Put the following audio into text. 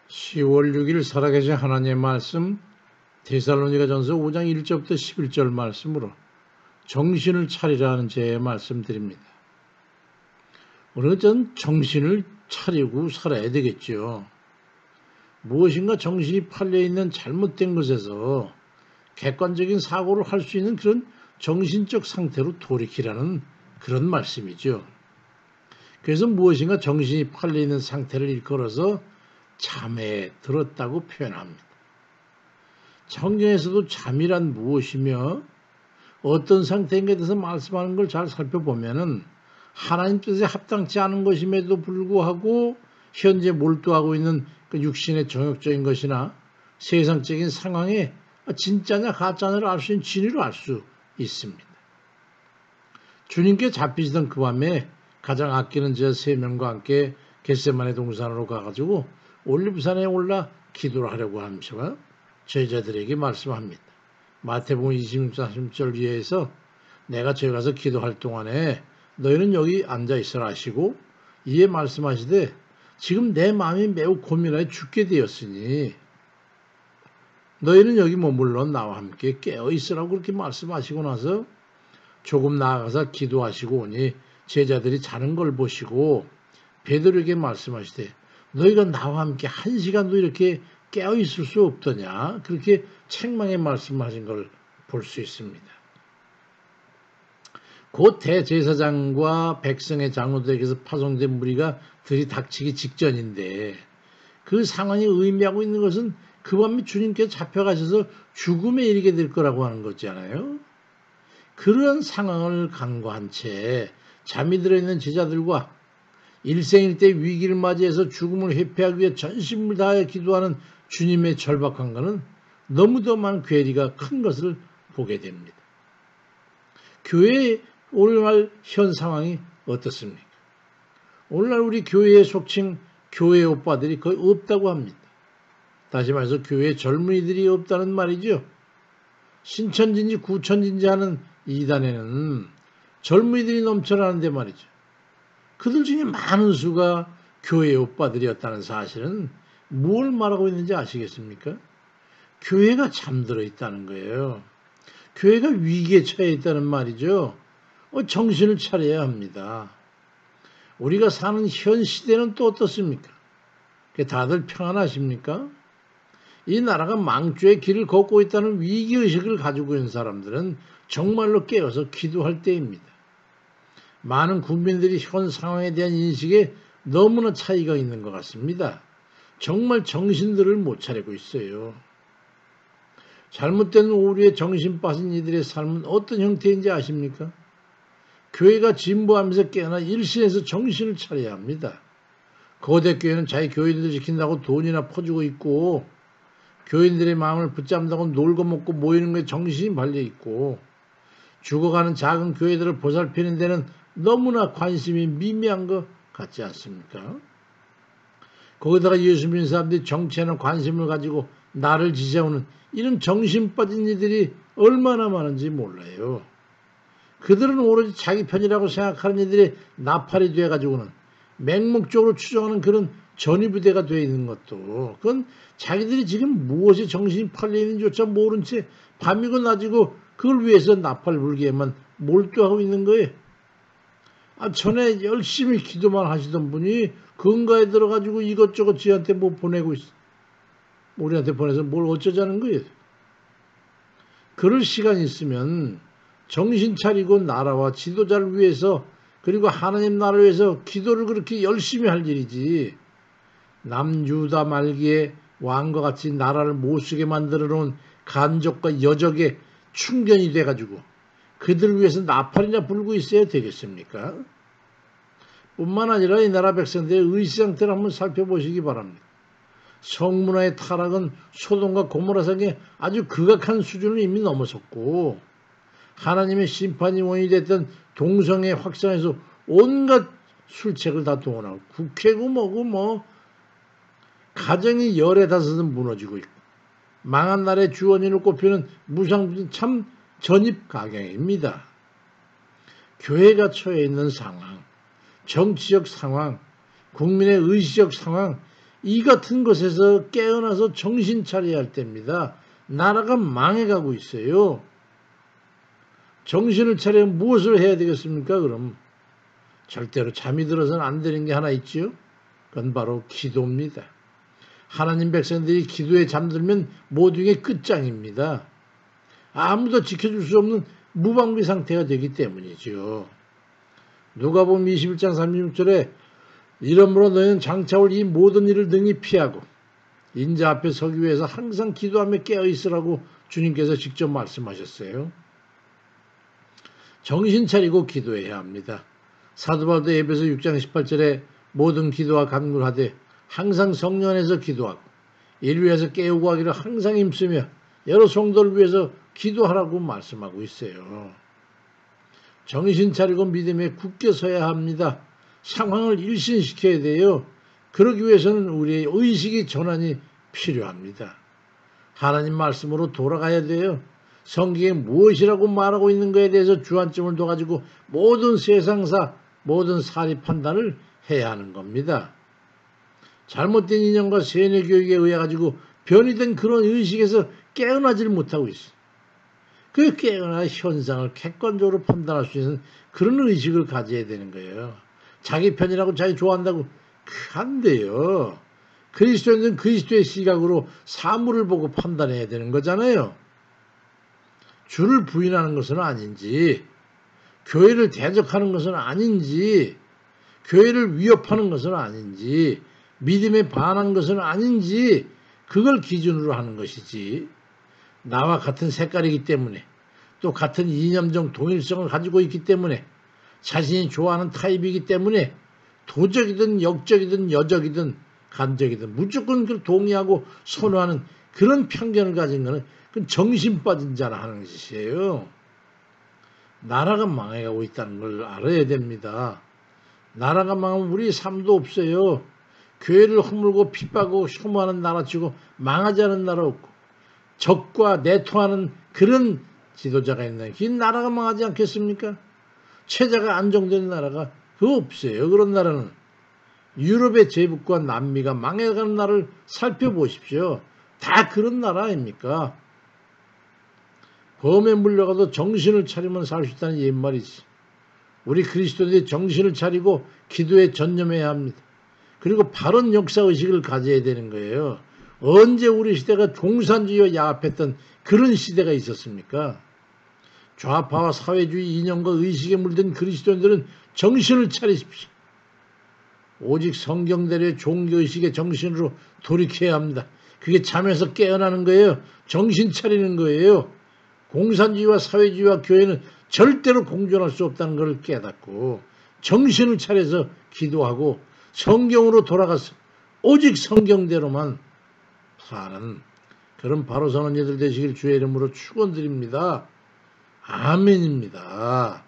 10월 6일 살아계신 하나님의 말씀 데살로니가전서 5장 1절부터 11절 말씀으로 정신을 차리라는 제의 말씀드립니다. 우리는 전 정신을 차리고 살아야 되겠죠. 무엇인가 정신이 팔려있는 잘못된 것에서 객관적인 사고를 할 수 있는 그런 정신적 상태로 돌이키라는 그런 말씀이죠. 그래서 무엇인가 정신이 팔려있는 상태를 일컬어서 잠에 들었다고 표현합니다. 성경에서도 잠이란 무엇이며 어떤 상태인가에 대해서 말씀하는 걸 잘 살펴보면은 하나님 뜻에 합당치 않은 것임에도 불구하고 현재 몰두하고 있는 그 육신의 정욕적인 것이나 세상적인 상황에 진짜냐 가짜냐를 알 수 있는 진리로 알 수 있습니다. 주님께 잡히시던 그 밤에 가장 아끼는 제 3명과 함께 겟세마네 동산으로 가가지고 올리브산에 올라 기도를 하려고 하면서 제자들에게 말씀합니다. 마태복음 26장 30절 위에서 내가 저기 가서 기도할 동안에 너희는 여기 앉아있으라 하시고 이에 말씀하시되 지금 내 마음이 매우 고민하여 죽게 되었으니 너희는 여기 머물러 나와 함께 깨어있으라고 그렇게 말씀하시고 나서 조금 나아가서 기도하시고 오니 제자들이 자는 걸 보시고 베드로에게 말씀하시되 너희가 나와 함께 1시간도 이렇게 깨어있을 수 없더냐 그렇게 책망에 말씀하신 걸 볼 수 있습니다. 곧 대제사장과 백성의 장로들에게서 파송된 무리가 들이닥치기 직전인데 그 상황이 의미하고 있는 것은 그 밤에 주님께서 잡혀가셔서 죽음에 이르게 될 거라고 하는 거잖아요. 그런 상황을 간과한 채 잠이 들어있는 제자들과 일생일대 위기를 맞이해서 죽음을 회피하기 위해 전심을 다하여 기도하는 주님의 절박함과는 너무도 많은 괴리가 큰 것을 보게 됩니다. 교회의 오늘날 현 상황이 어떻습니까? 오늘날 우리 교회에 속칭 교회 오빠들이 거의 없다고 합니다. 다시 말해서 교회 젊은이들이 없다는 말이죠. 신천진지 구천진지 하는 이단에는 젊은이들이 넘쳐나는데 말이죠. 그들 중에 많은 수가 교회 오빠들이었다는 사실은 뭘 말하고 있는지 아시겠습니까? 교회가 잠들어 있다는 거예요. 교회가 위기에 처해 있다는 말이죠. 정신을 차려야 합니다. 우리가 사는 현 시대는 또 어떻습니까? 다들 평안하십니까? 이 나라가 망주의 길을 걷고 있다는 위기의식을 가지고 있는 사람들은 정말로 깨어서 기도할 때입니다. 많은 국민들이 현 상황에 대한 인식에 너무나 차이가 있는 것 같습니다. 정말 정신들을 못 차리고 있어요. 잘못된 오류에 정신 빠진 이들의 삶은 어떤 형태인지 아십니까? 교회가 진보하면서 깨어나 일신에서 정신을 차려야 합니다. 거대 교회는 자기 교인들을 지킨다고 돈이나 퍼주고 있고 교인들의 마음을 붙잡는다고 놀고 먹고 모이는 것에 정신이 발려있고 죽어가는 작은 교회들을 보살피는 데는 너무나 관심이 미미한 것 같지 않습니까? 거기다가 예수 믿는 사람들이 정치에는 관심을 가지고 나를 지지하는 이런 정신 빠진 이들이 얼마나 많은지 몰라요. 그들은 오로지 자기 편이라고 생각하는 이들이 나팔이 돼가지고는 맹목적으로 추정하는 그런 전위부대가 되어 있는 것도 그건 자기들이 지금 무엇에 정신이 팔려 있는지조차 모른 채 밤이고 낮이고 그걸 위해서 나팔 불기에만 몰두하고 있는 거예요. 전에 열심히 기도만 하시던 분이 근가에 들어가지고 이것저것 지한테 뭐 보내고 있어. 우리한테 보내서 뭘 어쩌자는 거예요. 그럴 시간이 있으면 정신 차리고 나라와 지도자를 위해서 그리고 하나님 나라를 위해서 기도를 그렇게 열심히 할 일이지 남유다 말기에 왕과 같이 나라를 못쓰게 만들어 놓은 간족과 여적에 충견이 돼가지고 그들을 위해서 나팔이나 불고 있어야 되겠습니까? 뿐만 아니라 이 나라 백성들의 의식 상태를 한번 살펴보시기 바랍니다. 성문화의 타락은 소돔과 고모라성의 아주 극악한 수준을 이미 넘어섰고 하나님의 심판이 원인이 됐던 동성애 확산에서 온갖 술책을 다 동원하고 국회고 뭐고 뭐 가정이 열에 다섯은 무너지고 있고 망한 날의 주원인을 꼽히는 무상부진 참 전입가경입니다. 교회가 처해 있는 상황, 정치적 상황, 국민의 의식적 상황 이 같은 것에서 깨어나서 정신 차려야 할 때입니다. 나라가 망해가고 있어요. 정신을 차리면 무엇을 해야 되겠습니까? 그럼 절대로 잠이 들어서는 안 되는 게 하나 있지요. 그건 바로 기도입니다. 하나님 백성들이 기도에 잠들면 모두의 끝장입니다. 아무도 지켜줄 수 없는 무방비 상태가 되기 때문이죠. 누가복음 21장 36절에 이러므로 너희는 장차 올 이 모든 일을 능히 피하고 인자 앞에 서기 위해서 항상 기도하며 깨어있으라고 주님께서 직접 말씀하셨어요. 정신 차리고 기도해야 합니다. 사도 바울도 에베소 6장 18절에 모든 기도와 간구하되 항상 성령 안에서 기도하고 이를 위해서 깨우고 하기를 항상 힘쓰며 여러 성도를 위해서 기도하라고 말씀하고 있어요. 정신 차리고 믿음에 굳게 서야 합니다. 상황을 일신시켜야 돼요. 그러기 위해서는 우리의 의식이 전환이 필요합니다. 하나님 말씀으로 돌아가야 돼요. 성경에 무엇이라고 말하고 있는 것에 대해서 주안점을 둬가지고 모든 세상사, 모든 사리 판단을 해야 하는 겁니다. 잘못된 인연과 세뇌교육에 의해 가지고 변이된 그런 의식에서 깨어나지를 못하고 있어요. 그 깨어나 현상을 객관적으로 판단할 수 있는 그런 의식을 가져야 되는 거예요. 자기 편이라고 자기 좋아한다고 안 돼요. 그리스도인은 그리스도의 시각으로 사물을 보고 판단해야 되는 거잖아요. 주를 부인하는 것은 아닌지, 교회를 대적하는 것은 아닌지, 교회를 위협하는 것은 아닌지, 믿음에 반한 것은 아닌지, 그걸 기준으로 하는 것이지. 나와 같은 색깔이기 때문에, 또 같은 이념적 동일성을 가지고 있기 때문에, 자신이 좋아하는 타입이기 때문에 도적이든 역적이든 여적이든 간적이든 무조건 그걸 동의하고 선호하는 그런 편견을 가진 것은 그건 정신 빠진 자라 하는 짓이에요. 나라가 망해가고 있다는 걸 알아야 됩니다. 나라가 망하면 우리 삶도 없어요. 교회를 허물고 핍박하고 혐오하는 나라치고 망하지 않은 나라 없고 적과 내통하는 그런 지도자가 있는 이 나라가 망하지 않겠습니까? 체제가 안정된 나라가 없어요. 그런 나라는 유럽의 제국과 남미가 망해가는 나라를 살펴보십시오. 다 그런 나라 아닙니까? 범에 물려가도 정신을 차리면 살 수 있다는 옛말이지. 우리 그리스도인들이 정신을 차리고 기도에 전념해야 합니다. 그리고 바른 역사의식을 가져야 되는 거예요. 언제 우리 시대가 공산주의와 야합했던 그런 시대가 있었습니까? 좌파와 사회주의 이념과 의식에 물든 그리스도인들은 정신을 차리십시오. 오직 성경대로의 종교의식의 정신으로 돌이켜야 합니다. 그게 잠에서 깨어나는 거예요. 정신 차리는 거예요. 공산주의와 사회주의와 교회는 절대로 공존할 수 없다는 걸 깨닫고 정신을 차려서 기도하고 성경으로 돌아가서 오직 성경대로만 사는 그런 바로 서는 이들 되시길 주의 이름으로 축원드립니다. 아멘입니다.